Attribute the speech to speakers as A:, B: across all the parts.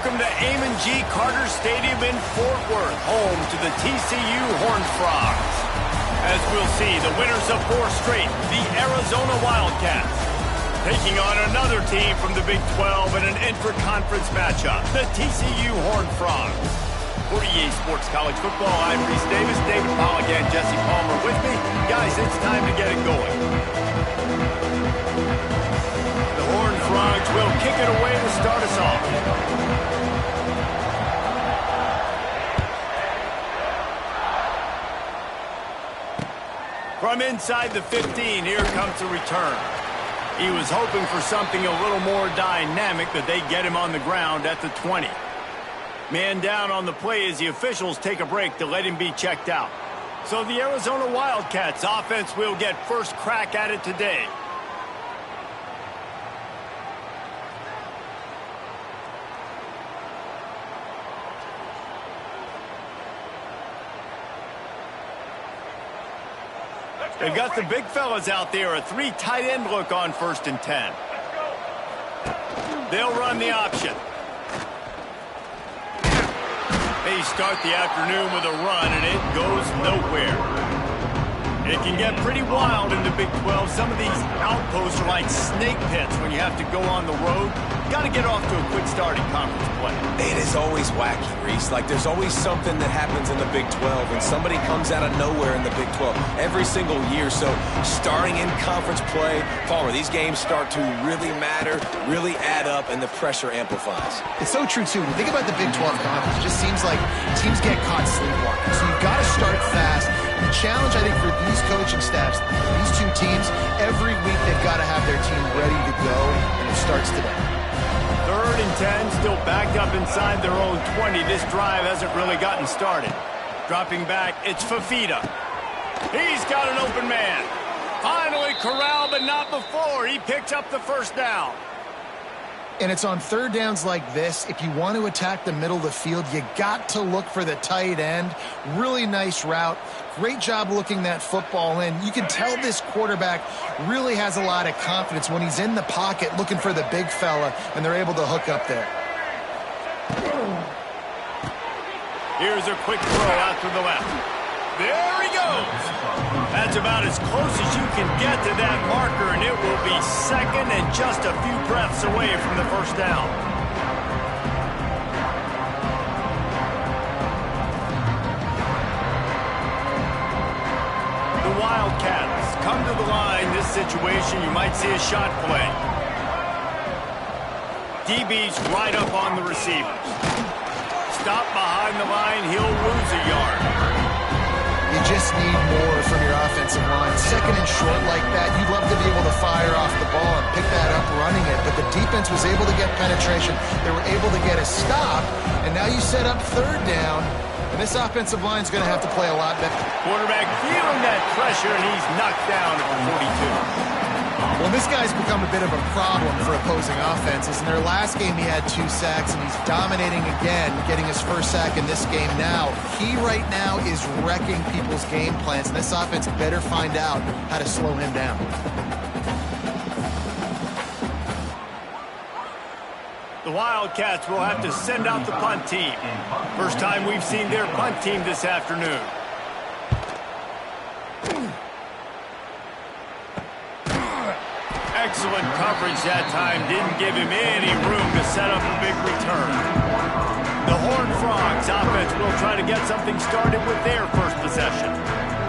A: Welcome to Amon G. Carter Stadium in Fort Worth, home to the TCU Horned Frogs. As we'll see, the winners of 4 straight, the Arizona Wildcats, taking on another team from the Big 12 in an intra-conference matchup, the TCU Horned Frogs. For EA Sports College Football, I'm Reese Davis, David Pollack, and Jesse Palmer with me. Guys, it's time to get it going. The Horned Frogs will kick it away to start us off. From inside the 15, here comes the return. He was hoping for something a little more dynamic, but they get him on the ground at the 20. Man down on the play as the officials take a break to let him be checked out. So the Arizona Wildcats offense will get first crack at it today. They've got the big fellas out there, a 3 tight end look on 1st and 10. They'll run the option. They start the afternoon with a run, and it goes nowhere. It can get pretty wild in the Big 12. Some of these outposts are like snake pits when you have to go on the road. Got to get off to a quick start in conference play.
B: It is always wacky, Reese. Like, there's always something that happens in the Big 12, and somebody comes out of nowhere in the Big 12 every single year. So, starting in conference play, Palmer, these games start to really matter, really add up, and the pressure amplifies.
C: It's so true, too. When you think about the Big 12 conference, it just seems like teams get caught sleepwalking. So, you've got to start fast. The challenge, I think, for these coaching staffs, these 2 teams, every week they've got to have their team ready to go, and it starts today.
A: 3rd and 10, still backed up inside their own 20. This drive hasn't really gotten started. Dropping back, it's Fafita. He's got an open man. Finally corralled, but not before. He picks up the first down.
C: And it's on 3rd downs like this. If you want to attack the middle of the field, you got to look for the tight end. Really nice route. Great job looking that football in. You can tell this quarterback really has a lot of confidence when he's in the pocket looking for the big fella, and they're able to hook up there.
A: Here's a quick throw out to the left. There he goes. That's about as close as you can get to that marker, and it will be 2nd and just a few breaths away from the first down. The Wildcats come to the line. This situation, you might see a shot play. DB's right up on the receivers. Stop behind the line, he'll lose a yard.
C: You just need more from your offensive line. 2nd and short like that, you'd love to be able to fire off the ball and pick that up running it, but the defense was able to get penetration. They were able to get a stop, and now you set up 3rd down, and this offensive line's going to have to play a lot better.
A: Quarterback feeling that pressure, and he's knocked down at the 42.
C: Well, this guy's become a bit of a problem for opposing offenses. In their last game, he had 2 sacks, and he's dominating again, getting his 1st sack in this game now. He right now is wrecking people's game plans, and this offense better find out how to slow him down.
A: The Wildcats will have to send out the punt team. First time we've seen their punt team this afternoon. Excellent coverage that time. Didn't give him any room to set up a big return. The Horned Frogs offense will try to get something started with their first possession.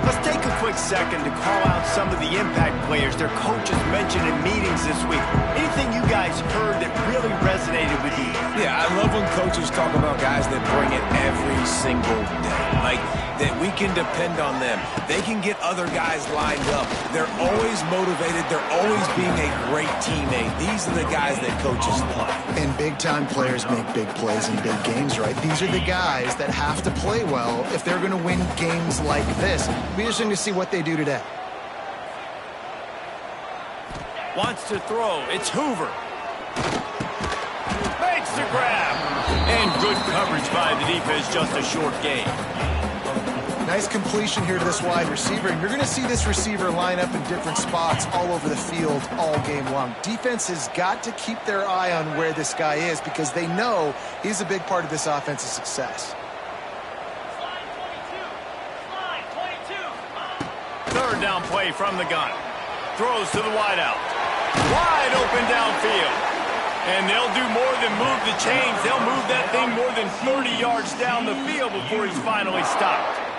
A: Let's take a quick second to call out some of the impact players their coaches mentioned in meetings this week. Anything you guys heard that really resonated with you?
B: Yeah, I love when coaches talk about guys that bring it every single day. Like, that we can depend on them. They can get other guys lined up. They're always motivated. They're always being a great teammate. These are the guys that coaches love.
C: And big-time players make big plays in big games, right? These are the guys that have to play well if they're going to win games like this. It'll be interesting to see what they do today.
A: Wants to throw. It's Hoover. Makes the grab. And good coverage by the defense, just a short gain.
C: Nice completion here to this wide receiver. And you're going to see this receiver line up in different spots all over the field all game long. Defense has got to keep their eye on where this guy is because they know he's a big part of this offense's success.
A: Third down play from the gun. Throws to the wideout. Wide open downfield. And they'll do more than move the chains. They'll move that thing more than 30 yards down the field before he's finally stopped.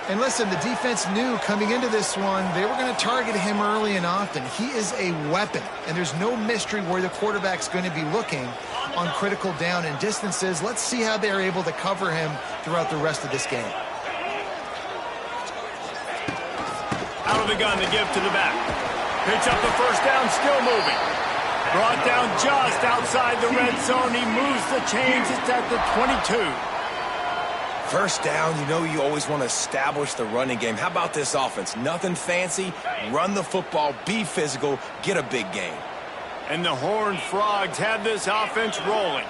C: And listen, the defense knew coming into this one, they were going to target him early and often. He is a weapon, and there's no mystery where the quarterback's going to be looking on critical down and distances. Let's see how they're able to cover him throughout the rest of this game.
A: Out of the gun to give to the back. Pitch up the first down, still moving. Brought down just outside the red zone. He moves the chains. It's at the 22.
B: First down, you know you always want to establish the running game. How about this offense? Nothing fancy. Run the football, be physical, get a big gain.
A: And the Horned Frogs have this offense rolling.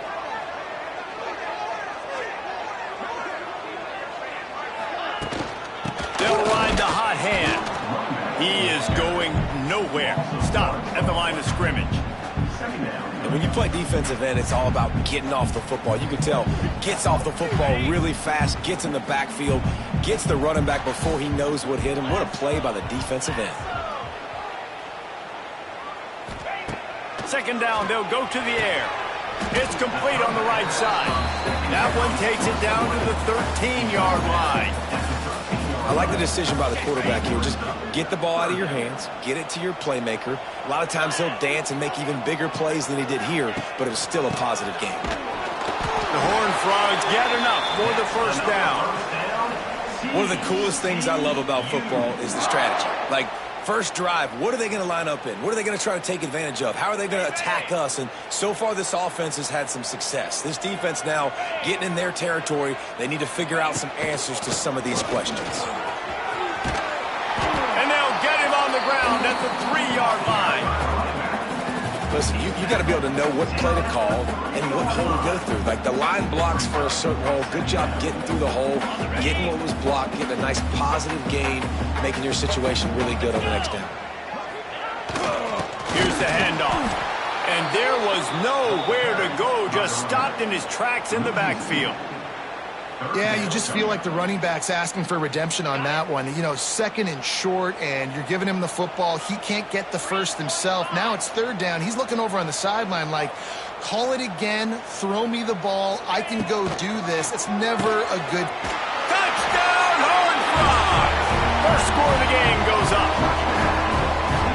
A: They'll ride the hot hand. He is going nowhere. Stop at the line of scrimmage.
B: And when you play defensive end, it's all about getting off the football. You can tell, gets off the football really fast, gets in the backfield, gets the running back before he knows what hit him. What a play by the defensive end.
A: Second down, they'll go to the air. It's complete on the right side. That one takes it down to the 13-yard line.
B: I like the decision by the quarterback here. Just get the ball out of your hands, get it to your playmaker. A lot of times he'll dance and make even bigger plays than he did here, but it was still a positive game.
A: The Horned Frogs get enough for the first down.
B: One of the coolest things I love about football is the strategy. Like, first drive, what are they going to line up in? What are they going to try to take advantage of? How are they going to attack us? And so far, this offense has had some success. This defense now getting in their territory. They need to figure out some answers to some of these questions.
A: And they'll get him on the ground at the 3-yard line.
B: Listen, you got to be able to know what play to call and what hole to go through. Like, the line blocks for a certain hole. Good job getting through the hole, getting what was blocked, getting a nice positive gain, making your situation really good on the next down.
A: Here's the handoff. And there was nowhere to go, just stopped in his tracks in the backfield.
C: Yeah, you just feel like the running back's asking for redemption on that one. You know, second and short, and you're giving him the football. He can't get the first himself. Now it's third down. He's looking over on the sideline like, call it again, throw me the ball, I can go do this. It's never a good...
A: Touchdown, Horned Frogs! First score of the game goes up.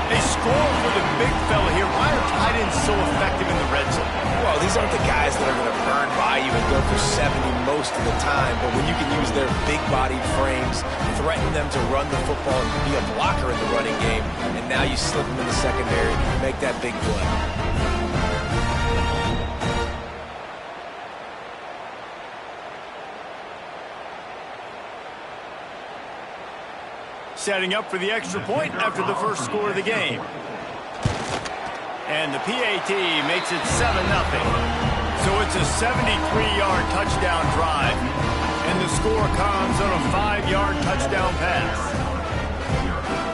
A: They score for the big fella here. Why are tight ends so effective in the red zone?
B: Well, these aren't the guys that are going to burn by you and go for 70 most of the time, but when you can use their big-bodied frames, threaten them to run the football and be a blocker in the running game, and now you slip them in the secondary, make that big play.
A: Setting up for the extra point after the first score of the game. And the PAT makes it 7-0. So it's a 73-yard touchdown drive. And the score comes on a 5-yard touchdown pass.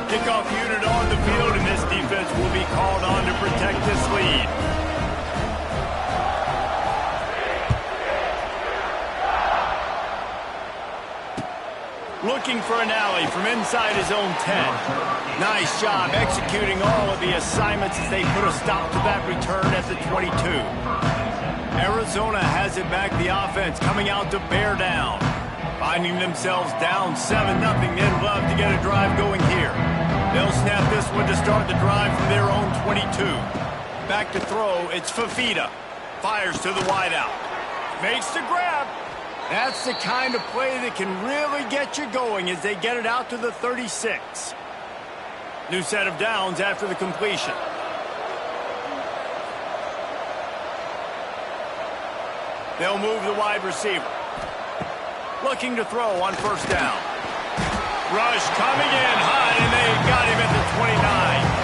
A: Kickoff unit on the field, and this defense will be called on to protect this lead. Looking for an alley from inside his own 10. Nice job executing all of the assignments as they put a stop to that return at the 22. Arizona has it back, the offense coming out to bear down. Finding themselves down 7-0, they'd love to get a drive going here. They'll snap this one to start the drive from their own 22. Back to throw, it's Fafita. Fires to the wideout. Makes the grab. That's the kind of play that can really get you going as they get it out to the 36. New set of downs after the completion. They'll move the wide receiver. Looking to throw on first down. Rush coming in high, and they got him at the 29.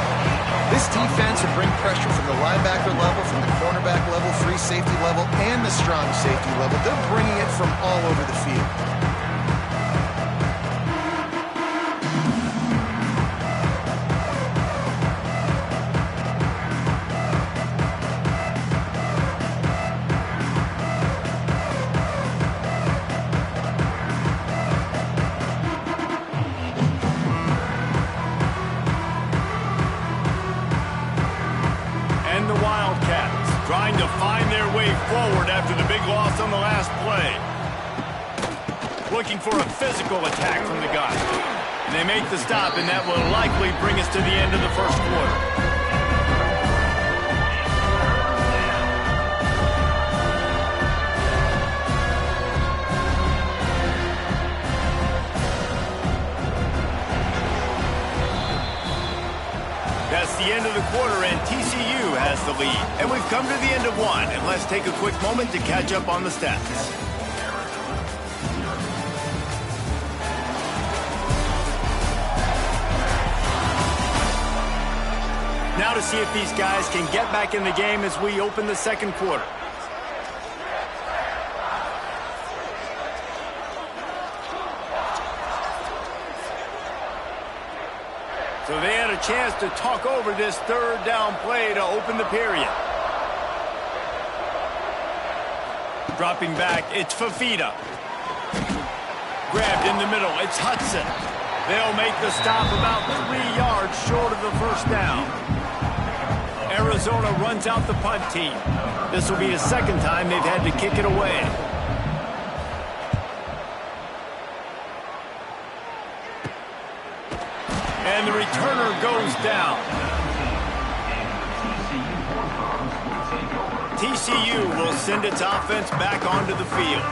C: This defense will bring pressure from the linebacker level, from the cornerback level, free safety level, and the strong safety level. They're bringing it from all over the field.
A: forward after the big loss on the last play. Looking for a physical attack from the guy. And they make the stop, and that will likely bring us to the end of the first quarter. That's the end of the quarter, and TCU has the lead. And we've come to the end of one, and let's take a quick moment to catch up on the stats. Now to see if these guys can get back in the game as we open the second quarter. So they had a chance to talk over this third down play to open the period. Dropping back, it's Fafita. Grabbed in the middle, it's Hudson. They'll make the stop about 3 yards short of the first down. Arizona runs out the punt team. This will be the second time they've had to kick it away. And the returner goes down. TCU will send its offense back onto the field.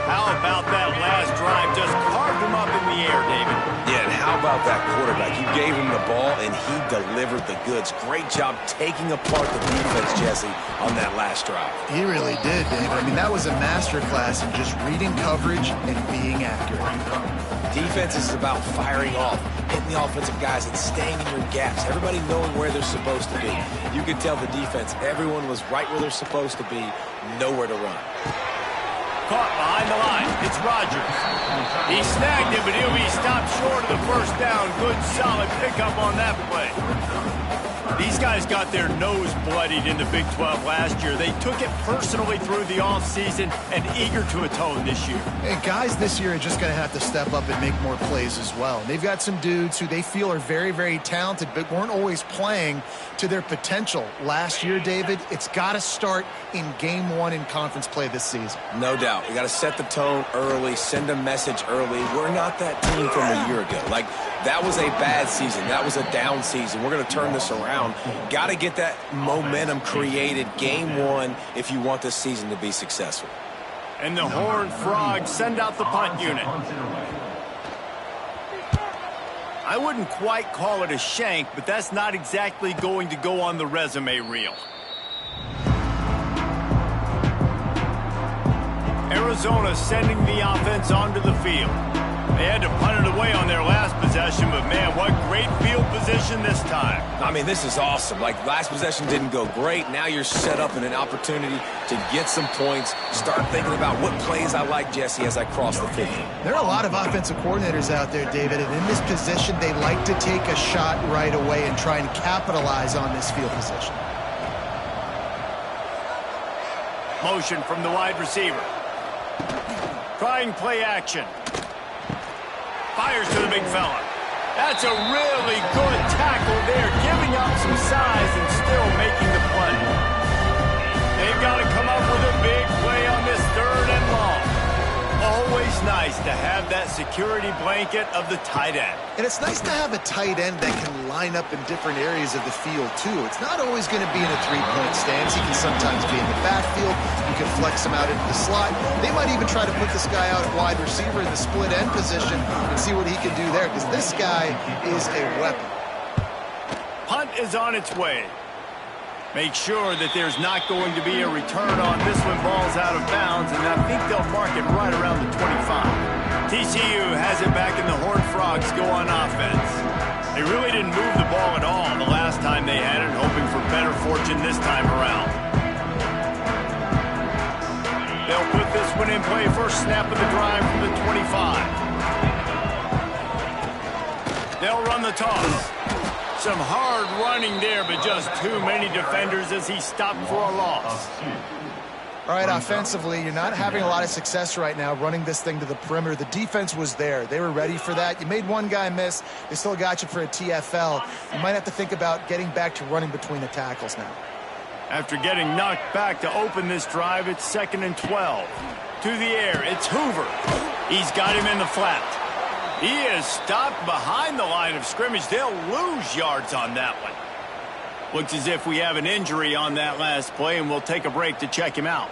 A: How about that last drive? Just carved him up in the air, David.
B: Yeah, and how about that quarterback? You gave him the ball, and he delivered the goods. Great job taking apart the defense, Jesse, on that last drive.
C: He really did, David. I mean, that was a masterclass in just reading coverage and being accurate.
B: Defense is about firing off, hitting the offensive guys, and staying in your gaps. Everybody knowing where they're supposed to be. You could tell the defense, everyone was right where they're supposed to be, nowhere to run.
A: Caught behind the line. It's Rodgers. He snagged him, but he'll be stopped short of the first down. Good, solid pickup on that play. These guys got their nose bloodied in the Big 12 last year. They took it personally through the offseason and eager to atone this year.
C: And guys this year are just going to have to step up and make more plays as well. They've got some dudes who they feel are very, very talented but weren't always playing to their potential. Last year, David, it's got to start in game one in conference play this season.
B: No doubt. We got to set the tone early, send a message early. We're not that team from a year ago. Like, that was a bad season. That was a down season. We're going to turn this around. Got to get that momentum created game one if you want this season to be successful.
A: And the Horned Frogs send out the punt unit. I wouldn't quite call it a shank, but that's not exactly going to go on the resume reel. Arizona sending the offense onto the field. They had to punt it away on their last possession, but man, what great field position this time.
B: I mean, this is awesome. Like, last possession didn't go great. Now you're set up in an opportunity to get some points. Start thinking about what plays I like, Jesse, as I cross the 50.
C: There are a lot of offensive coordinators out there, David, and in this position, they like to take a shot right away and try and capitalize on this field position.
A: Motion from the wide receiver. Trying play action. Fires to the big fella. That's a really good tackle there, giving up some size and still making the play. They've got to come up with a big play on this third and long. Always nice to have that security blanket of the tight end.
C: And it's nice to have a tight end that can line up in different areas of the field, too. It's not always going to be in a three-point stance. He can sometimes be in the backfield. You can flex him out into the slot. They might even try to put this guy out at wide receiver in the split end position and see what he can do there, because this guy is a weapon.
A: Punt is on its way. Make sure that there's not going to be a return on this one. Ball's out of bounds, and I think they'll mark it right around the 25. TCU has it back, and the Horned Frogs go on offense. They really didn't move the ball at all the last time they had it, hoping for better fortune this time around. They'll put this one in play. First snap of the drive from the 25. They'll run the toss. Some hard running there, but just too many defenders as he stopped for a loss.
C: All right, offensively, you're not having a lot of success right now running this thing to the perimeter. The defense was there. They were ready for that. You made one guy miss. They still got you for a TFL. You might have to think about getting back to running between the tackles now.
A: After getting knocked back to open this drive, it's 2nd and 12. To the air, it's Hoover. He's got him in the flat. He is stopped behind the line of scrimmage. They'll lose yards on that one. Looks as if we have an injury on that last play, and we'll take a break to check him out.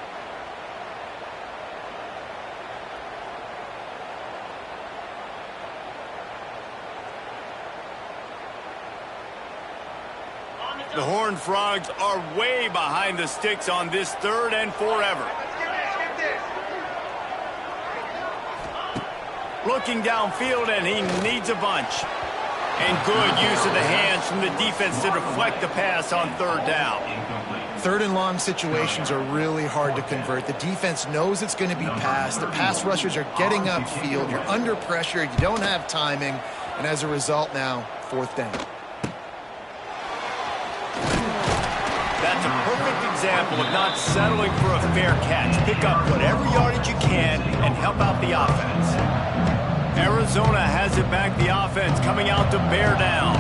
A: The Horned Frogs are way behind the sticks on this 3rd and forever. Looking downfield, and he needs a bunch. And good use of the hands from the defense to deflect the pass on 3rd down.
C: 3rd and long situations are really hard to convert. The defense knows it's going to be passed. The pass rushers are getting upfield. You're under pressure. You don't have timing. And as a result now, 4th down.
A: That's a perfect example of not settling for a fair catch. Pick up whatever yardage you can and help out the offense. Arizona has it back, the offense coming out to bear down.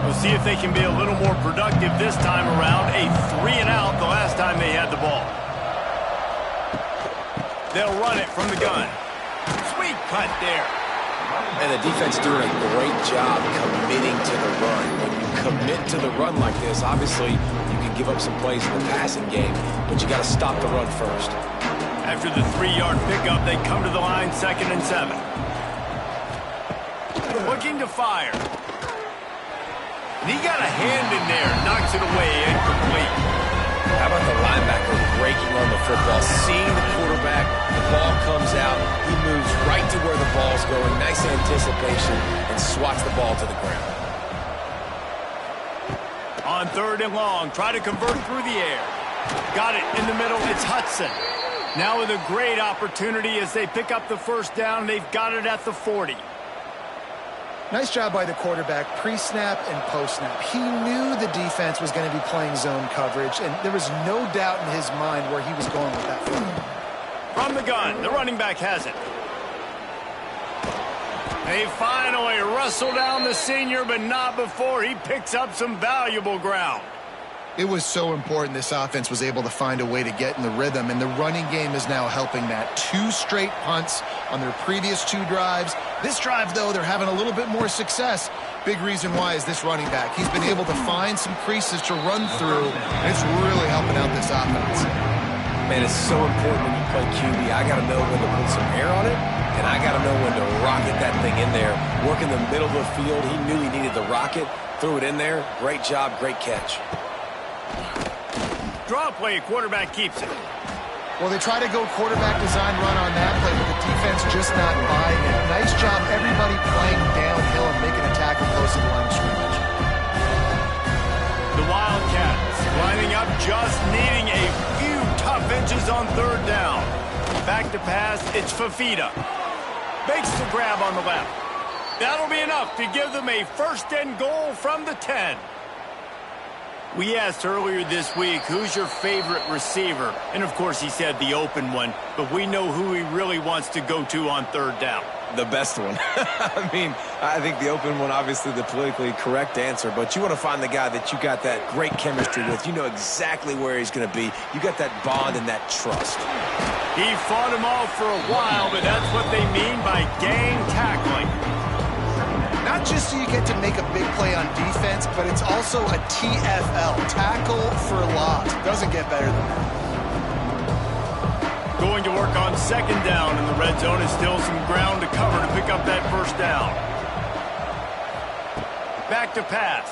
A: We'll see if they can be a little more productive this time around. A 3-and-out the last time they had the ball. They'll run it from the gun. Sweet cut there.
B: And the defense doing a great job committing to the run. When you commit to the run like this, obviously you can give up some plays in the passing game, but you got to stop the run first.
A: After the 3-yard pickup, they come to the line, 2nd and 7. Looking to fire. And he got a hand in there, knocks it away, incomplete.
B: How about the linebacker breaking on the football, seeing the quarterback, the ball comes out, he moves right to where the ball's going, nice anticipation, and swats the ball to the ground.
A: On 3rd and long, try to convert through the air. Got it in the middle, it's Hudson. Now with a great opportunity as they pick up the 1st down, they've got it at the 40.
C: Nice job by the quarterback, pre-snap and post-snap. He knew the defense was going to be playing zone coverage, and there was no doubt in his mind where he was going with that football.
A: From the gun, the running back has it. They finally wrestle down the senior, but not before he picks up some valuable ground.
C: It was so important this offense was able to find a way to get in the rhythm, and the running game is now helping that. 2 straight punts on their previous 2 drives. This drive, though, they're having a little bit more success. Big reason why is this running back. He's been able to find some creases to run through, and it's really helping out this offense.
B: Man, it's so important when you play QB. I got to know when to put some air on it, and I got to know when to rocket that thing in there. Work in the middle of the field. He knew he needed the rocket. Threw it in there. Great job, great catch.
A: Draw play, quarterback keeps it.
C: Well, they try to go quarterback design run on that play, but the defense just not buying it. Nice job, everybody playing downhill and making a tackle close to the line of scrimmage.
A: The Wildcats lining up, just needing a few tough inches on 3rd down. Back to pass, it's Fafita. Makes the grab on the left. That'll be enough to give them a 1st and goal from the 10. We asked earlier this week, who's your favorite receiver? And, of course, he said the open one, but we know who he really wants to go to on 3rd down.
B: The best one. I mean, I think the open one, obviously the politically correct answer, but you want to find the guy that you got that great chemistry with. You know exactly where he's going to be. You got that bond and that trust.
A: He fought him off for a while, but that's what they mean by gang tackling.
C: Not just so you get to make a big play on defense, but it's also a TFL, tackle for loss. Doesn't get better than that.
A: Going to work on 2nd down in the red zone is still some ground to cover to pick up that 1st down. Back to pass.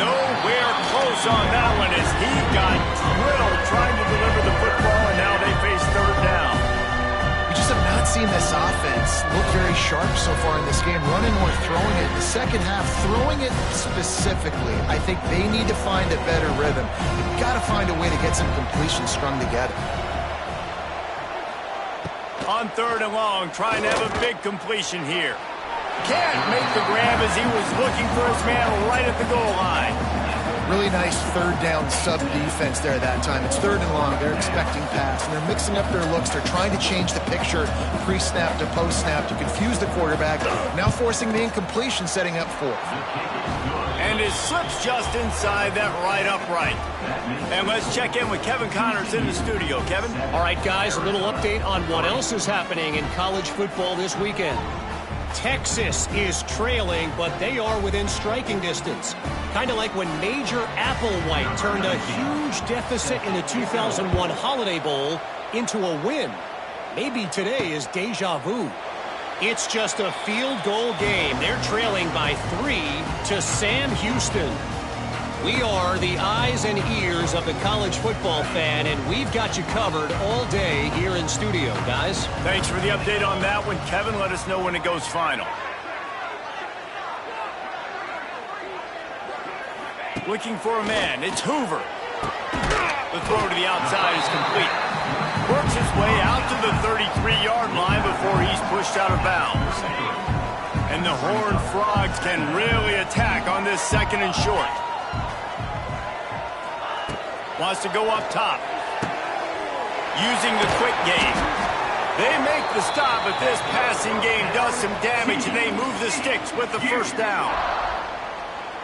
A: Nowhere close on that one as he got drilled trying to deliver the football, and now they face 3rd down.
C: We just have not seen this offense look very sharp so far in this game, running or throwing it. The second half, throwing it specifically, I think they need to find a better rhythm. You've got to find a way to get some completions strung together.
A: On 3rd and long, trying to have a big completion here. Can't make the grab as he was looking for his man right at the goal line.
C: Really nice third down sub defense there that time. It's 3rd and long. They're expecting pass, and they're mixing up their looks. They're trying to change the picture pre-snap to post-snap to confuse the quarterback, now forcing the incompletion, setting up 4th.
A: And it slips just inside that right upright. And let's check in with Kevin Connors in the studio. Kevin?
D: All right, guys, a little update on what else is happening in college football this weekend. Texas is trailing, but they are within striking distance. Kind of like when Major Applewhite turned a huge deficit in the 2001 Holiday Bowl into a win. Maybe today is deja vu. It's just a field goal game. They're trailing by 3 to Sam Houston. We are the eyes and ears of the college football fan, and we've got you covered all day here in studio, guys.
A: Thanks for the update on that one, Kevin. Let us know when it goes final. Looking for a man. It's Hoover. The throw to the outside is complete. Works his way out to the 33-yard line before he's pushed out of bounds. And the Horned Frogs can really attack on this 2nd and short. Wants to go up top. Using the quick game. They make the stop, but this passing game does some damage, and they move the sticks with the 1st down.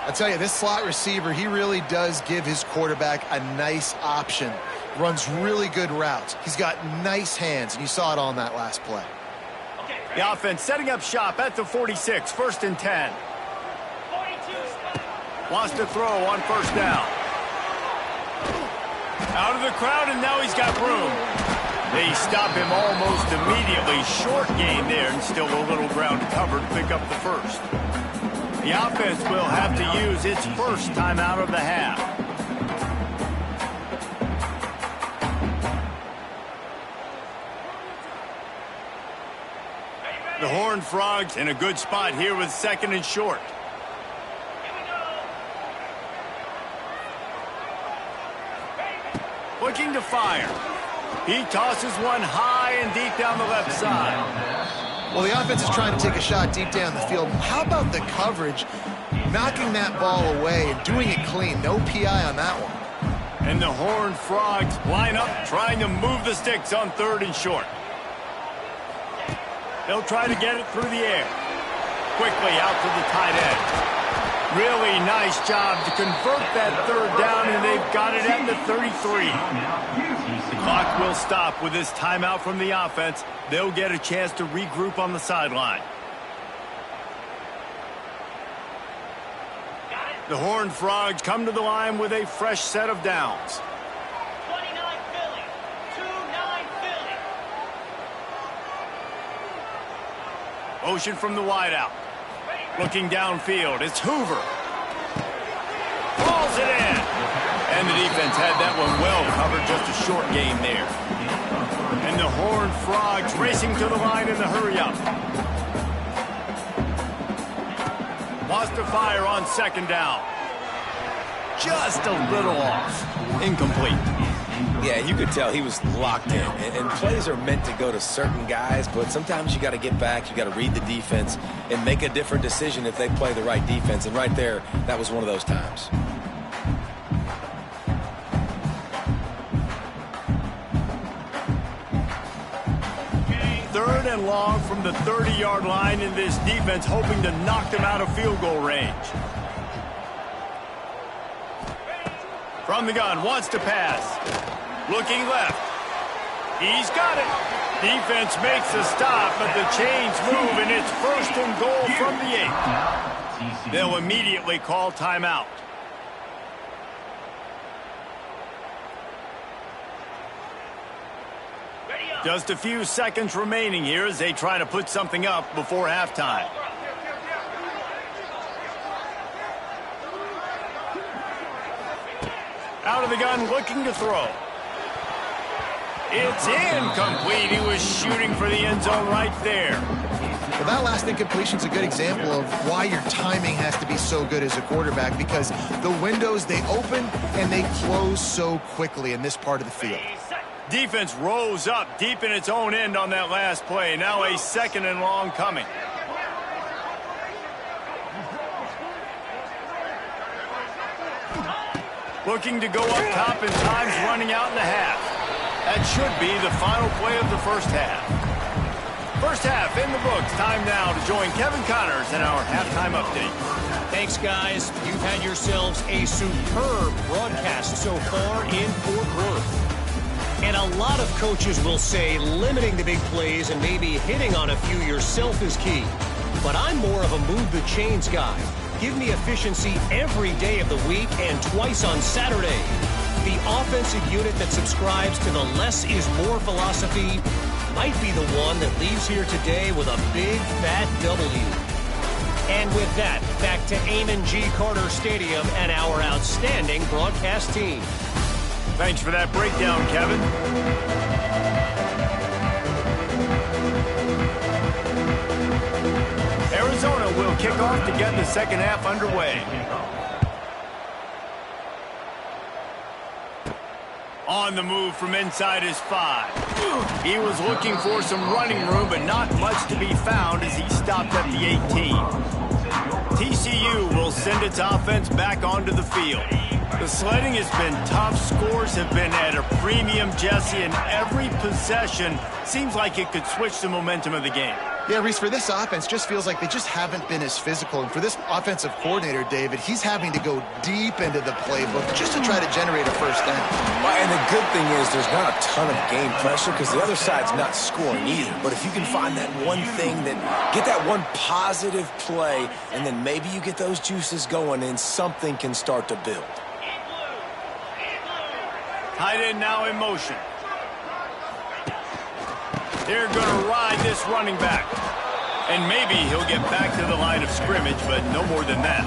C: I'll tell you, this slot receiver, he really does give his quarterback a nice option. Runs really good routes. He's got nice hands, and you saw it on that last play.
A: The offense setting up shop at the 46, 1st and 10. Wants to throw on 1st down. Out of the crowd, and now he's got room. They stop him almost immediately. Short gain there, and still a little ground covered to pick up the 1st. The offense will have to use its 1st timeout of the half. The Horned Frogs in a good spot here with 2nd and short. Looking to fire. He tosses one high and deep down the left side.
C: Well, the offense is trying to take a shot deep down the field. How about the coverage? Knocking that ball away and doing it clean. No PI on that one.
A: And the Horned Frogs line up, trying to move the sticks on 3rd and short. They'll try to get it through the air. Quickly out to the tight end. Really nice job to convert that 3rd down, and they've got it at the 33. The clock will stop with this timeout from the offense. They'll get a chance to regroup on the sideline. The Horned Frogs come to the line with a fresh set of downs.
E: 29 Philly, 2-9 Philly.
A: Motion from the wideout. Looking downfield, it's Hoover. Falls it in. And the defense had that one well covered, just a short gain there. And the Horned Frogs racing to the line in the hurry-up. Wants to fire on 2nd down. Just a little off. Incomplete.
B: Yeah, you could tell he was locked in. And plays are meant to go to certain guys, but sometimes you got to get back, you got to read the defense, and make a different decision if they play the right defense. And right there, that was one of those times.
A: Third and long from the 30-yard line, in this defense hoping to knock them out of field goal range. From the gun, wants to pass. Looking left. He's got it. Defense makes a stop, but the chains move, and it's 1st and goal from the 8. They'll immediately call timeout. Just a few seconds remaining here as they try to put something up before halftime. Out of the gun, looking to throw. It's incomplete. He was shooting for the end zone right there.
C: Well, that last incompletion is a good example of why your timing has to be so good as a quarterback, because the windows, they open and they close so quickly in this part of the field.
A: Defense rose up deep in its own end on that last play. Now a 2nd and long coming. Looking to go up top, and time's running out in the half. That should be the final play of the first half. First half in the books. Time now to join Kevin Connors in our halftime update.
D: Thanks, guys. You've had yourselves a superb broadcast so far in Fort Worth. And a lot of coaches will say limiting the big plays and maybe hitting on a few yourself is key. But I'm more of a move the chains guy. Give me efficiency every day of the week and twice on Saturday. The offensive unit that subscribes to the less is more philosophy might be the one that leaves here today with a big fat W. And with that, back to Amon G. Carter Stadium and our outstanding broadcast team.
A: Thanks for that breakdown, Kevin. Arizona will kick off to get the second half underway. On the move from inside his 5. He was looking for some running room, but not much to be found as he stopped at the 18. TCU will send its offense back onto the field. The sledding has been tough. Scores have been at a premium, Jesse, and every possession seems like it could switch the momentum of the game.
C: Yeah, Reese, for this offense, just feels like they just haven't been as physical. And for this offensive coordinator, David, he's having to go deep into the playbook just to try to generate a first down.
B: Well, and the good thing is there's not a ton of game pressure because the other side's not scoring either. But if you can find that one thing, that get that one positive play, and then maybe you get those juices going and something can start to build.
A: Tight end now in motion. They're going to ride this running back. And maybe he'll get back to the line of scrimmage, but no more than that.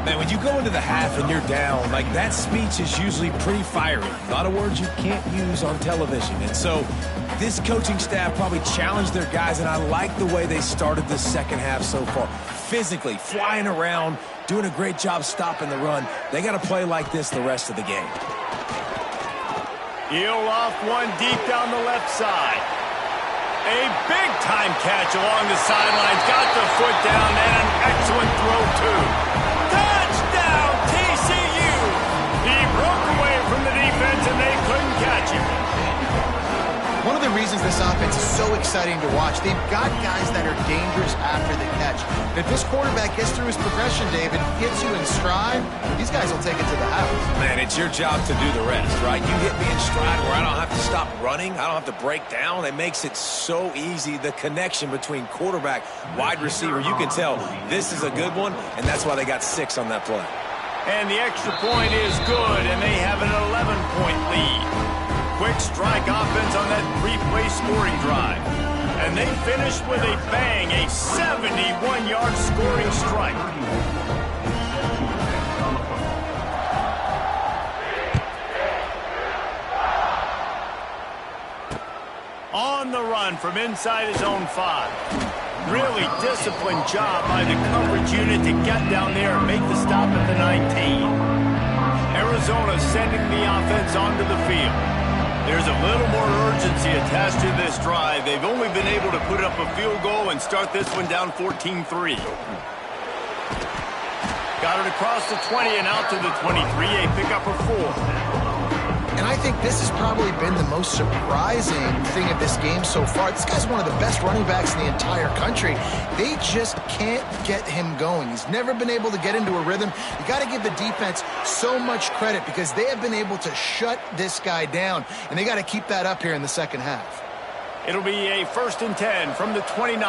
B: Man, when you go into the half and you're down, like that speech is usually pretty fiery. A lot of words you can't use on television. And so this coaching staff probably challenged their guys, and I like the way they started the second half so far. Physically, flying around, doing a great job stopping the run. They got to play like this the rest of the game.
A: He'll off one deep down the left side. A big-time catch along the sidelines. Got the foot down and an excellent throw, too. Touchdown, TCU! He broke away from the defense, and they couldn't catch him.
C: One of the reasons this offense is so exciting to watch, they've got guys that are dangerous after the catch. If this quarterback gets through his progression, David, gets you in stride, these guys will take it to the house.
B: Man, it's your job to do the rest, right? You get me in stride where I don't have to stop running. I don't have to break down. It makes it so easy. The connection between quarterback, wide receiver, you can tell this is a good one, and that's why they got 6 on that play.
A: And the extra point is good, and they have an 11-point lead. Quick strike offense on that 3-play scoring drive. And they finished with a bang, a 71-yard scoring strike. On the run from inside his own 5. Really disciplined job by the coverage unit to get down there and make the stop at the 19. Arizona sending the offense onto the field. There's a little more urgency attached to this drive. They've only been able to put up a field goal and start this one down 14-3. Got it across the 20 and out to the 23, a pickup of 4.
C: And I think this has probably been the most surprising thing of this game so far. This guy's one of the best running backs in the entire country. They just can't get him going. He's never been able to get into a rhythm. You got to give the defense so much credit because they have been able to shut this guy down, and they got to keep that up here in the second half.
A: It'll be a 1st and 10 from the 29.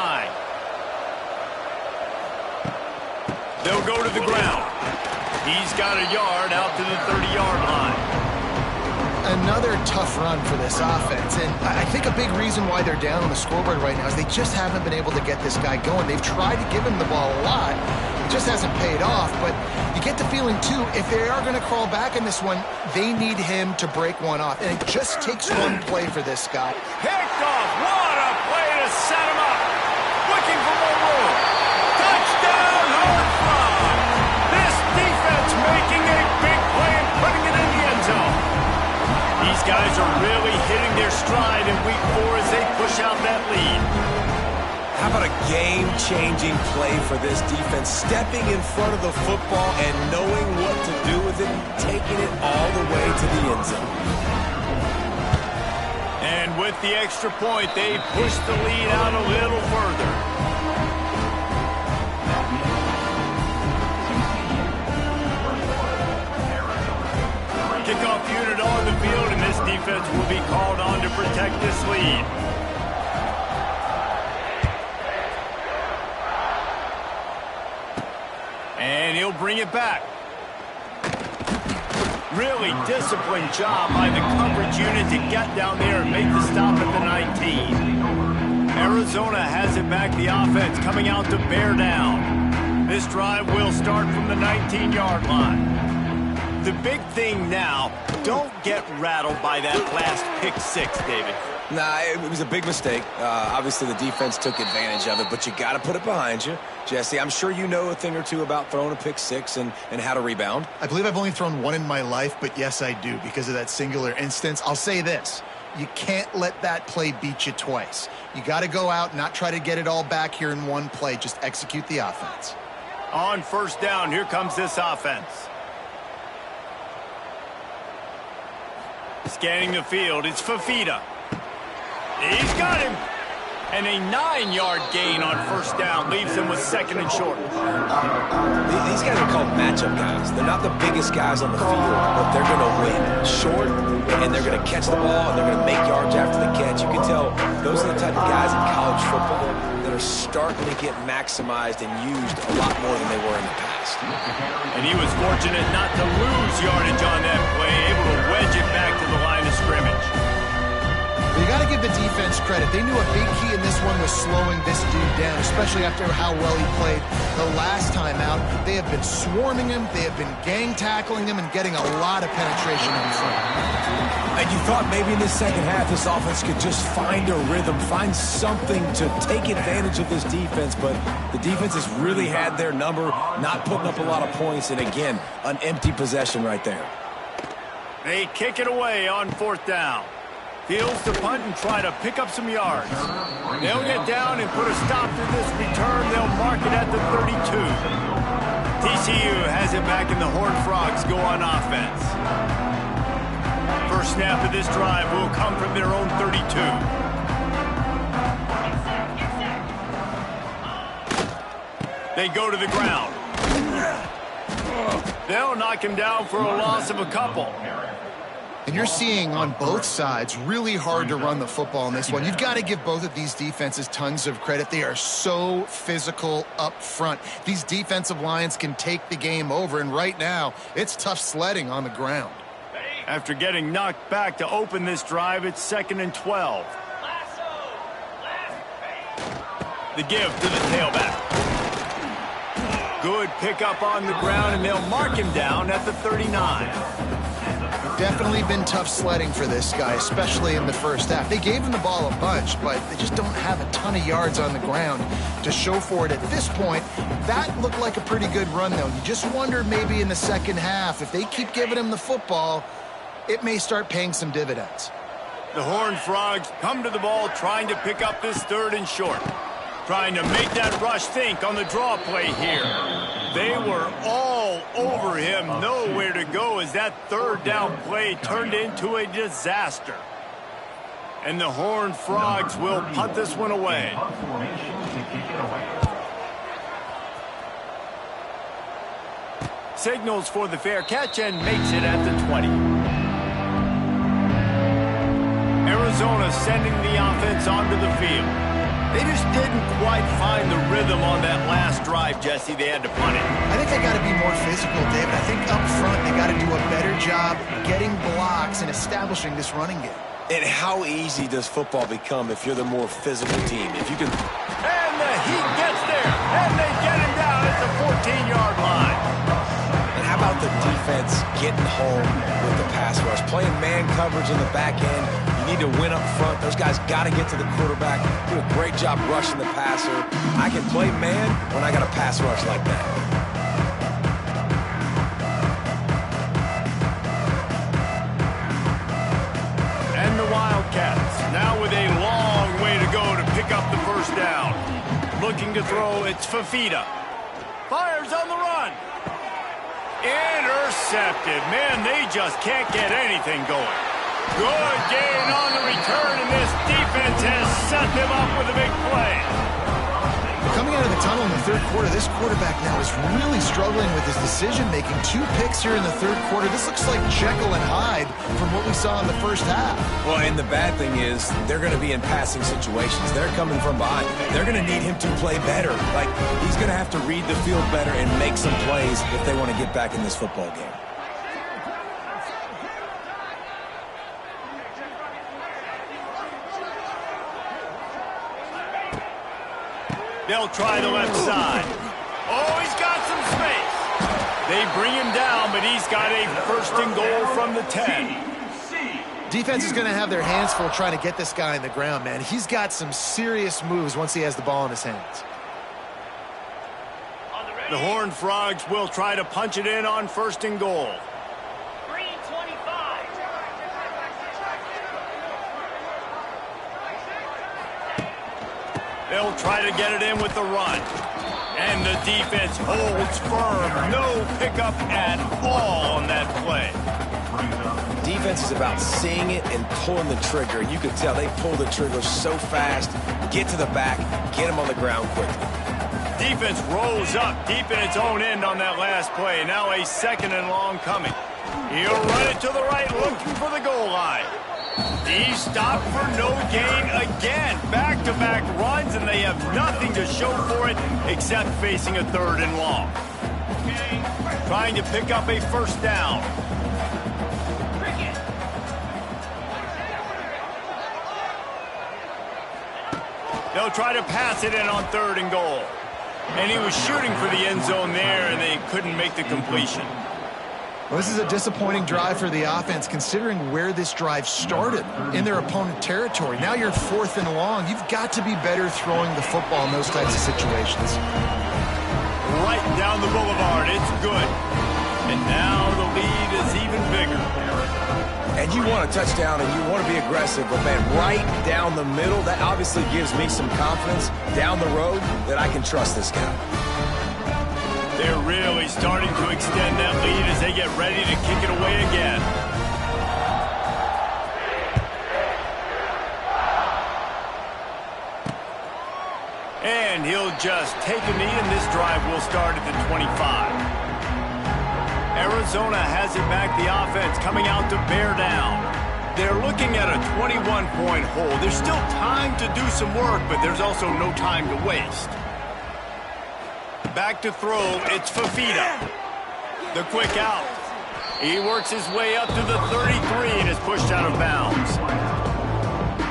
A: They'll go to the ground. He's got a yard out to the 30-yard line.
C: Another tough run for this offense, and I think a big reason why they're down on the scoreboard right now is they just haven't been able to get this guy going. They've tried to give him the ball a lot. It just hasn't paid off, but you get the feeling, too, if they are going to crawl back in this one, they need him to break one off, and it just takes one play for this guy.
A: Picked off. What a play to set him up. Looking for more room. Touchdown, Horned Frog. This defense making a big play and putting it in the end zone. These guys are really hitting their stride in week 4 as they push out that lead.
B: How about a game-changing play for this defense? Stepping in front of the football and knowing what to do with it, taking it all the way to the end zone.
A: And with the extra point, they push the lead out a little further. Kickoff unit on the field, and this defense will be called on to protect this lead. And he'll bring it back. Really disciplined job by the coverage unit to get down there and make the stop at the 19. Arizona has it back, the offense coming out to bear down. This drive will start from the 19-yard line. The big thing now, don't get rattled by that last pick six, David.
B: Nah, it was a big mistake. Obviously, the defense took advantage of it, but you got to put it behind you. Jesse, I'm sure you know a thing or two about throwing a pick six and how to rebound.
C: I believe I've only thrown one in my life, but yes, I do because of that singular instance. I'll say this. You can't let that play beat you twice. You got to go out, not try to get it all back here in one play. Just execute the offense.
A: On first down, here comes this offense. Scanning the field, it's Fafita. He's got him. And a 9-yard gain on first down leaves him with second and short.
B: These guys are called matchup guys. They're not the biggest guys on the field, but they're going to win short, and they're going to catch the ball, and they're going to make yards after the catch. You can tell those are the type of guys in college football that are starting to get maximized and used a lot more than they were in the past.
A: And he was fortunate not to lose yardage on that play, able to wedge it back to the line of scrimmage.
C: You got to give the defense credit. They knew a big key in this one was slowing this dude down, especially after how well he played the last time out. They have been swarming him. They have been gang tackling him and getting a lot of penetration in front.
B: And you thought maybe in the second half this offense could just find a rhythm, find something to take advantage of this defense, but the defense has really had their number, not putting up a lot of points, and again, an empty possession right there.
A: They kick it away on fourth down. Fields to punt and try to pick up some yards. They'll get down and put a stop to this return. They'll mark it at the 32. TCU has it back, and the Horned Frogs go on offense. First snap of this drive will come from their own 32. They go to the ground. They'll knock him down for a loss of a couple.
C: And you're seeing on both sides really hard to run the football in this one. You've got to give both of these defenses tons of credit. They are so physical up front. These defensive lines can take the game over, and right now it's tough sledding on the ground.
A: After getting knocked back to open this drive, it's 2nd and 12. The give to the tailback. Good pickup on the ground, and they'll mark him down at the 39.
C: Definitely been tough sledding for this guy, especially in the first half. They gave him the ball a bunch, but they just don't have a ton of yards on the ground to show for it at this point. That looked like a pretty good run, though. You just wonder maybe in the second half, if they keep giving him the football, it may start paying some dividends.
A: The Horned Frogs come to the ball trying to pick up this 3rd and short. Trying to make that rush think on the draw play here. They were all over him, nowhere to go as that 3rd down play turned into a disaster. And the Horned Frogs will punt this one away. Signals for the fair catch and makes it at the 20. Arizona sending the offense onto the field. They just didn't quite find the rhythm on that last drive, Jesse. They had to punt it.
C: I think they got to be more physical, David. I think up front they got to do a better job getting blocks and establishing this running game.
B: And how easy does football become if you're the more physical team? If you can...
A: And the heat gets there, and they get him down at the 14-yard line.
B: And how about the defense getting home with the pass rush? Playing man coverage in the back end. You need to win up front. Those guys got to get to the quarterback. Do a great job rushing the passer. I can play man when I got a pass rush like that.
A: And the Wildcats now with a long way to go to pick up the first down. Looking to throw, it's Fafita. Fires on the run. Intercepted. Man, they just can't get anything going. Good gain on the return, and this defense has set them up with a big play.
C: Coming out of the tunnel in the third quarter, this quarterback now is really struggling with his decision-making. 2 picks here in the third quarter. This looks like Jekyll and Hyde from what we saw in the first half.
B: Well, and the bad thing is they're going to be in passing situations. They're coming from behind. They're going to need him to play better. Like, he's going to have to read the field better and make some plays if they want to get back in this football game.
A: They'll try the left side. Oh, he's got some space. They bring him down, but he's got a first and goal from the 10.
C: Defense is going to have their hands full trying to get this guy on the ground, man. He's got some serious moves once he has the ball in his hands.
A: The Horned Frogs will try to punch it in on first and goal.
E: Green 25.
A: They'll try to get it in with the run. And the defense holds firm. No pickup at all on that play.
B: Defense is about seeing it and pulling the trigger. You can tell they pull the trigger so fast, get to the back, get him on the ground quickly.
A: Defense rolls up deep in its own end on that last play. Now a second and long coming. He'll run it to the right, looking for the goal line. He stopped for no gain again. Back-to-back runs, and they have nothing to show for it except facing a third and long. Trying to pick up a first down. They'll try to pass it in on third and goal. And he was shooting for the end zone there, and they couldn't make the completion.
C: Well, this is a disappointing drive for the offense, considering where this drive started, in their opponent territory. Now you're fourth and long. You've got to be better throwing the football in those types of situations.
A: Right down the boulevard. It's good. And now the lead is even bigger.
B: And you want a touchdown and you want to be aggressive, but, man, right down the middle, that obviously gives me some confidence down the road that I can trust this guy.
A: They're really starting to extend that lead as they get ready to kick it away again. And he'll just take a knee, and this drive will start at the 25. Arizona has it back, the offense coming out to bear down. They're looking at a 21-point hold. There's still time to do some work, but there's also no time to waste. Back to throw, it's Fafita. The quick out. He works his way up to the 33 and is pushed out of bounds.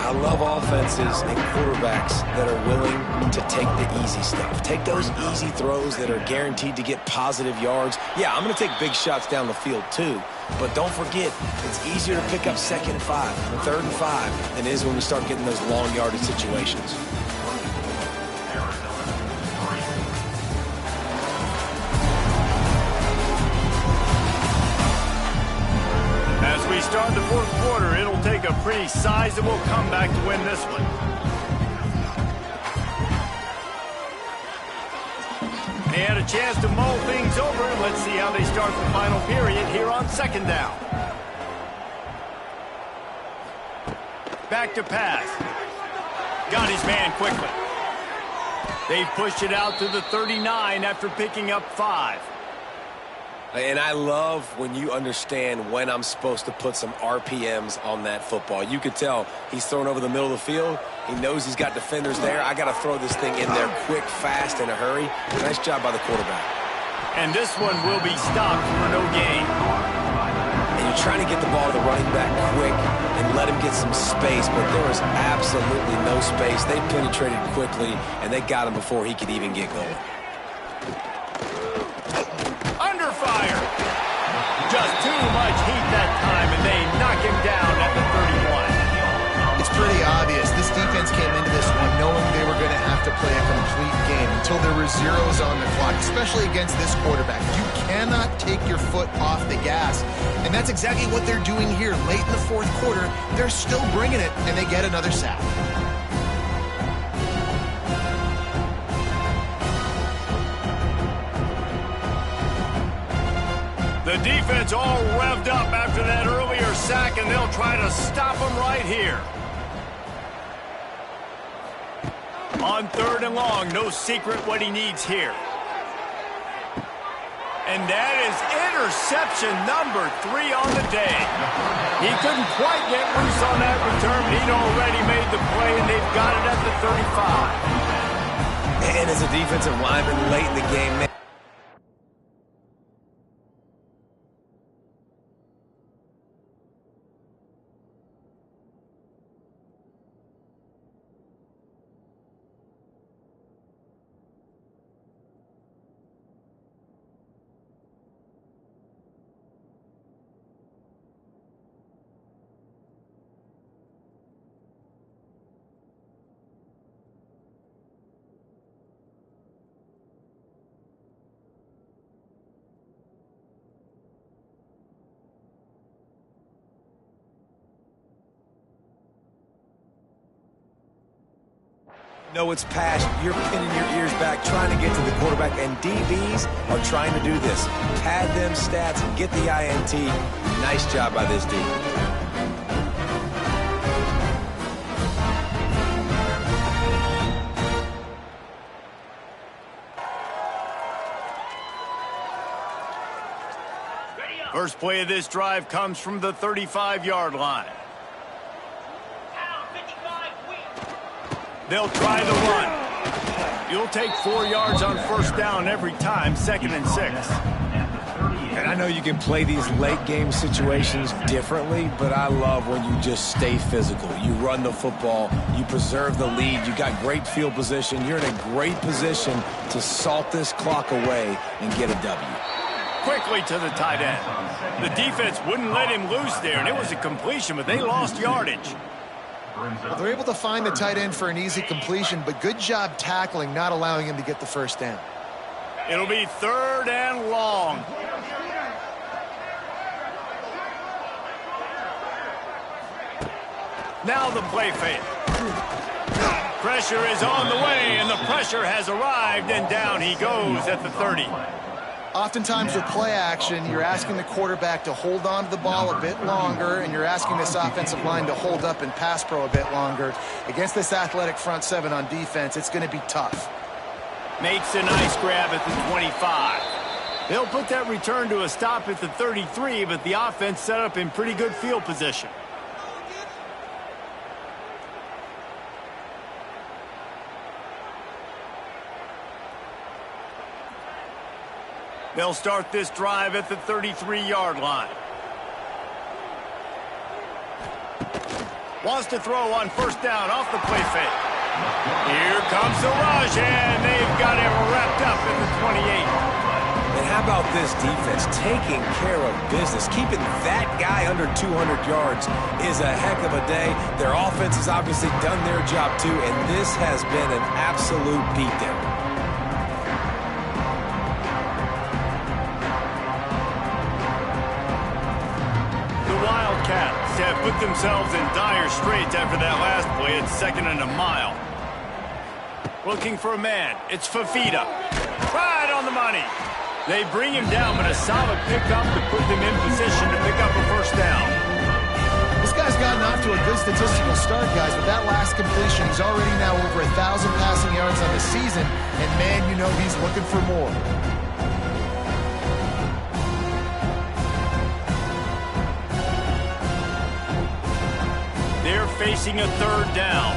B: I love offenses and quarterbacks that are willing to take the easy stuff. Take those easy throws that are guaranteed to get positive yards. Yeah, I'm going to take big shots down the field too, but don't forget, it's easier to pick up 2nd and 5, 3rd and 5 than it is when we start getting those long yardage situations.
A: As we start the fourth quarter, it'll take a pretty sizable comeback to win this one. They had a chance to mull things over. Let's see how they start the final period here on second down. Back to pass. Got his man quickly. They pushed it out to the 39 after picking up 5.
B: And I love when you understand when I'm supposed to put some RPMs on that football. You could tell he's thrown over the middle of the field. He knows he's got defenders there. I got to throw this thing in there quick, fast, in a hurry. Nice job by the quarterback.
A: And this one will be stopped for no gain.
B: And you're trying to get the ball to the running back quick and let him get some space, but there was absolutely no space. They penetrated quickly, and they got him before he could even get going.
A: Under fire. Just too much heat that time, and they knock him down at the 31.
C: It's pretty obvious. This defense came into this one knowing they were going to have to play a complete game until there were zeros on the clock, especially against this quarterback. You cannot take your foot off the gas, and that's exactly what they're doing here. Late in the fourth quarter, they're still bringing it, and they get another sack.
A: The defense all revved up after that earlier sack, and they'll try to stop him right here. On 3rd and long, no secret what he needs here. And that is interception number 3 on the day. He couldn't quite get loose on that return, but he'd already made the play, and they've got it at the 35.
B: And as a defensive lineman late in the game, man. No, it's pass. You're pinning your ears back, trying to get to the quarterback, and DBs are trying to do this. Pad them stats, get the INT. Nice job by this D.
A: First play of this drive comes from the 35-yard line. They'll try the run. You'll take 4 yards on 1st down every time, 2nd and 6.
B: And I know you can play these late game situations differently, but I love when you just stay physical. You run the football, you preserve the lead, you got great field position, you're in a great position to salt this clock away and get a W.
A: Quickly to the tight end. The defense wouldn't let him loose there, and it was a completion, but they lost yardage.
C: Well, they're able to find the tight end for an easy completion, but good job tackling, not allowing him to get the 1st down.
A: It'll be 3rd and long. Now the play fake. Pressure is on the way, and the pressure has arrived, and down he goes at the 30.
C: Oftentimes with play action, you're asking the quarterback to hold on to the ball a bit longer, and you're asking this offensive line to hold up and pass pro a bit longer. Against this athletic front 7 on defense, it's going to be tough.
A: Makes a nice grab at the 25. They'll put that return to a stop at the 33, but the offense set up in pretty good field position. They'll start this drive at the 33-yard line. Wants to throw on 1st down off the play fake. Here comes the rush, and they've got him wrapped up in the 28.
B: And how about this defense taking care of business? Keeping that guy under 200 yards is a heck of a day. Their offense has obviously done their job too, and this has been an absolute beatdown.
A: Wildcats have put themselves in dire straits after that last play at 2nd and a mile. Looking for a man. It's Fafita. Right on the money. They bring him down, but a solid pickup to put them in position to pick up a 1st down.
C: This guy's gotten off to a good statistical start, guys. With that last completion, he's already now over 1,000 passing yards on the season, and man, you know he's looking for more.
A: They're facing a 3rd down.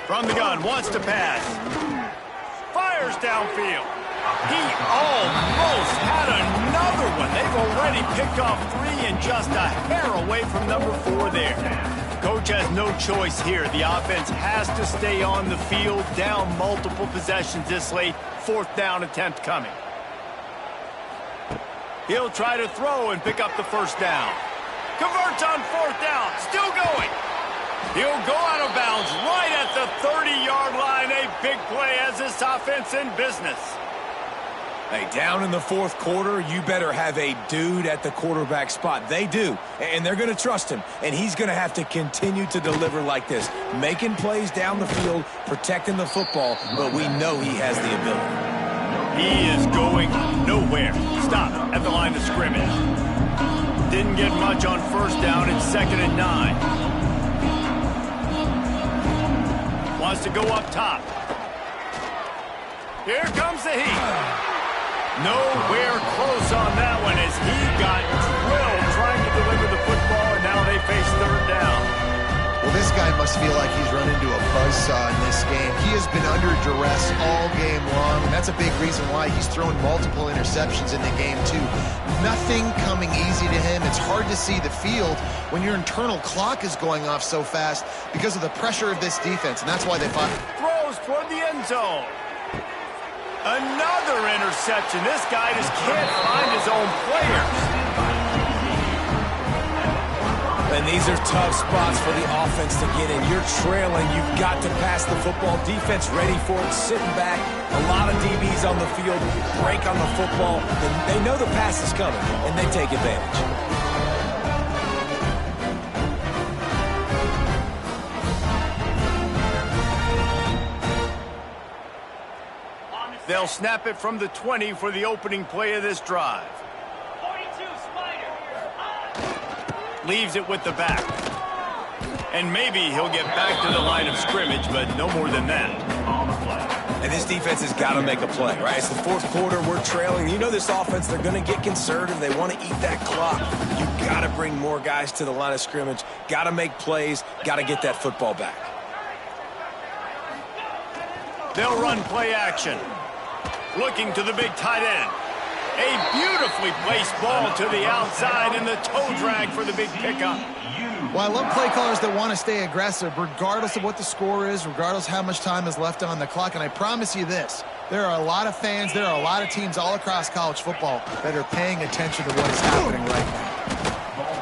A: From the gun, wants to pass. Fires downfield. He almost had another one. They've already picked off 3 and just a hair away from number 4 there. Coach has no choice here. The offense has to stay on the field, down multiple possessions this late. 4th down attempt coming. He'll try to throw and pick up the 1st down. Converts on 4th down. Still going. He'll go out of bounds right at the 30-yard line. A big play as this offense in business.
B: Hey, down in the fourth quarter, you better have a dude at the quarterback spot. They do, and they're going to trust him, and he's going to have to continue to deliver like this, making plays down the field, protecting the football, but we know he has the ability.
A: He is going nowhere. Stop at the line of scrimmage. Didn't get much on first down. It's 2nd and 9. Wants to go up top. Here comes the heat. Nowhere close on that one as he got drilled trying to deliver the football, and now they face 3rd down.
C: Well, this guy must feel like he's run into a buzzsaw in this game. He has been under duress all game long, and that's a big reason why he's thrown multiple interceptions in the game, too. Nothing coming easy to him. It's hard to see the field when your internal clock is going off so fast because of the pressure of this defense, and that's why they fought.
A: Throws toward the end zone. Another interception. This guy just can't find his own players.
B: And these are tough spots for the offense to get in. You're trailing. You've got to pass the football. Defense ready for it, sitting back. A lot of DBs on the field, break on the football. They know the pass is coming, and they take advantage.
A: They'll snap it from the 20 for the opening play of this drive.
E: 42 Spider.
A: Leaves it with the back. And maybe he'll get back to the line of scrimmage, but no more than that.
B: And this defense has got to make a play, right? It's the fourth quarter. We're trailing. You know this offense, they're going to get conservative. They want to eat that clock. You've got to bring more guys to the line of scrimmage. Got to make plays. Got to get that football back.
A: They'll run play action. Looking to the big tight end. A beautifully placed ball to the outside and the toe drag for the big pickup.
C: Well, I love play callers that want to stay aggressive regardless of what the score is, regardless how much time is left on the clock. And I promise you this, there are a lot of fans, there are a lot of teams all across college football that are paying attention to what is happening right now.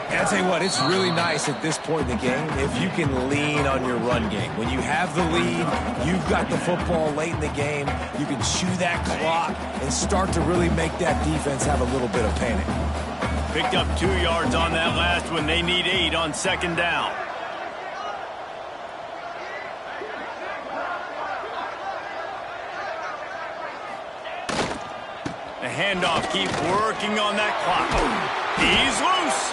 B: And I'll tell you what, it's really nice at this point in the game if you can lean on your run game. When you have the lead, you've got the football late in the game, you can chew that clock and start to really make that defense have a little bit of panic.
A: Picked up 2 yards on that last one. They need 8 on 2nd down. The handoff keeps working on that clock. He's loose.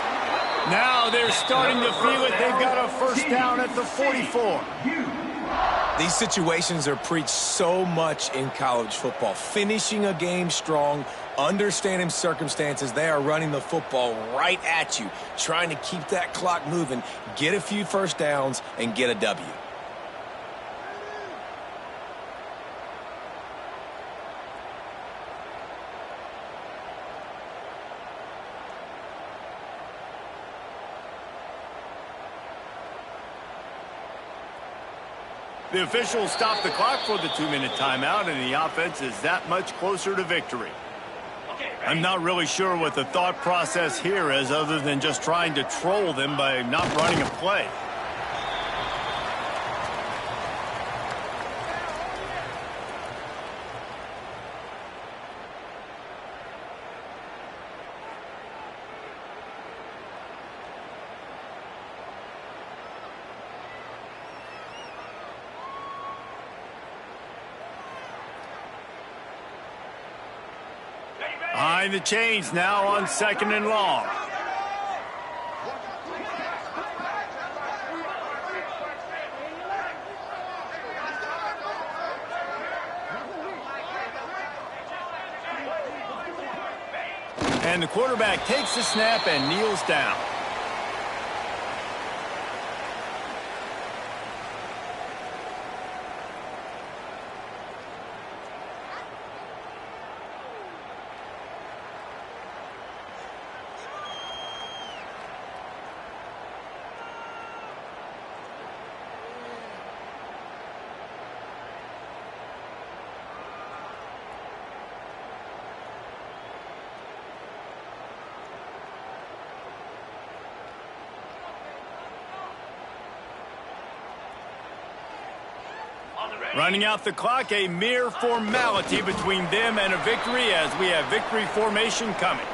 A: Now they're starting to feel it. They've got a first down at the 44.
B: These situations are preached so much in college football. Finishing a game strong, understanding circumstances. They are running the football right at you, trying to keep that clock moving, get a few first downs, and get a W.
A: The officials stop the clock for the 2-minute timeout, and the offense is that much closer to victory. I'm not really sure what the thought process here is other than just trying to troll them by not running a play. Behind the chains now on 2nd and long. And the quarterback takes the snap and kneels down. Running out the clock, a mere formality between them and a victory as we have victory formation coming.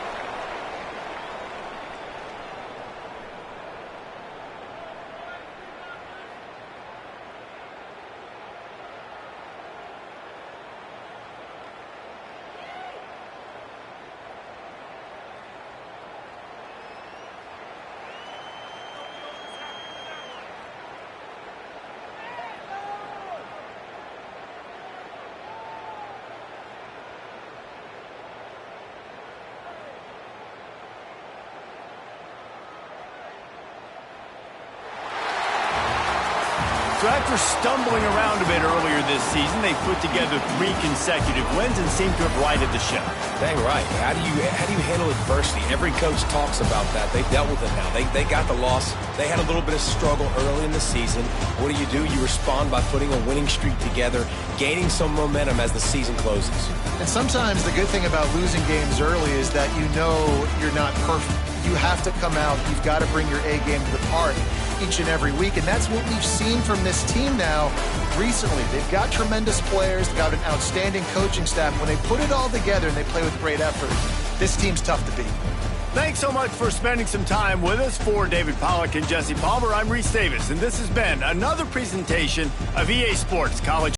A: So after stumbling around a bit earlier this season, they put together 3 consecutive wins and seem to have righted the ship.
B: Dang right. How do you handle adversity? Every coach talks about that. They've dealt with it now. They got the loss. They had a little bit of struggle early in the season. What do? You respond by putting a winning streak together, gaining some momentum as the season closes.
C: And sometimes the good thing about losing games early is that you know you're not perfect. You have to come out. You've got to bring your A game to the park each and every week, and that's what we've seen from this team now recently. They've got tremendous players, they've got an outstanding coaching staff. When they put it all together and they play with great effort, this team's tough to beat.
A: Thanks so much for spending some time with us. For David Pollack and Jesse Palmer, I'm Reese Davis, and this has been another presentation of EA Sports College